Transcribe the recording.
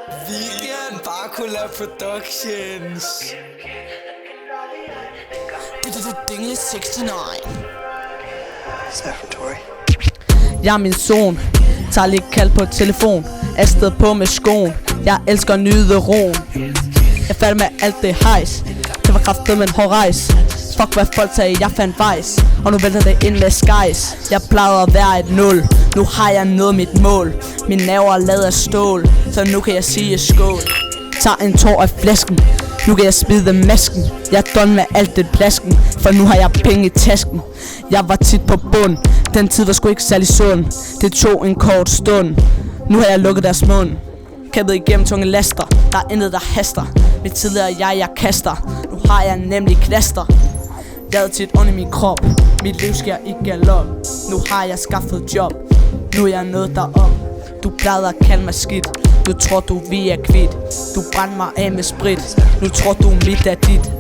Weekend Barcola Productions. Dingle 69. Tori. Jeg er min son. Tager lige kald på telefon. Afsted på med skoen. Jeg elsker at nyde roen. Jeg faldt med alt det hejs. Det var kraftet med en hård rejs. Fuck hvad folk sagde, jeg fandt vejs. Og nu vælter det ind med skies. Jeg plejede at være et 0. Nu har jeg nået mit mål. Mine nerver er lavet af stål. Så nu kan jeg sige skål. Tag en tår af flasken. Nu kan jeg smide masken. Jeg er done med alt det plasken. For nu har jeg penge i tasken. Jeg var tit på bund. Den tid var sgu ikke særlig sund. Det tog en kort stund. Nu har jeg lukket deres mund. Kæmpet igennem tunge laster. Der er intet der haster. Mit tidligere jeg kaster. Nu har jeg nemlig knaster. Jeg havde tit ondt i min krop. Mit liv sker i galop. Nu har jeg skaffet job. Nu er jeg nået derop. Du plejede at kalde mig skidt. Nu tror du vi er kvidt. Du brændte mig af med sprit. Nu tror du mit er dit.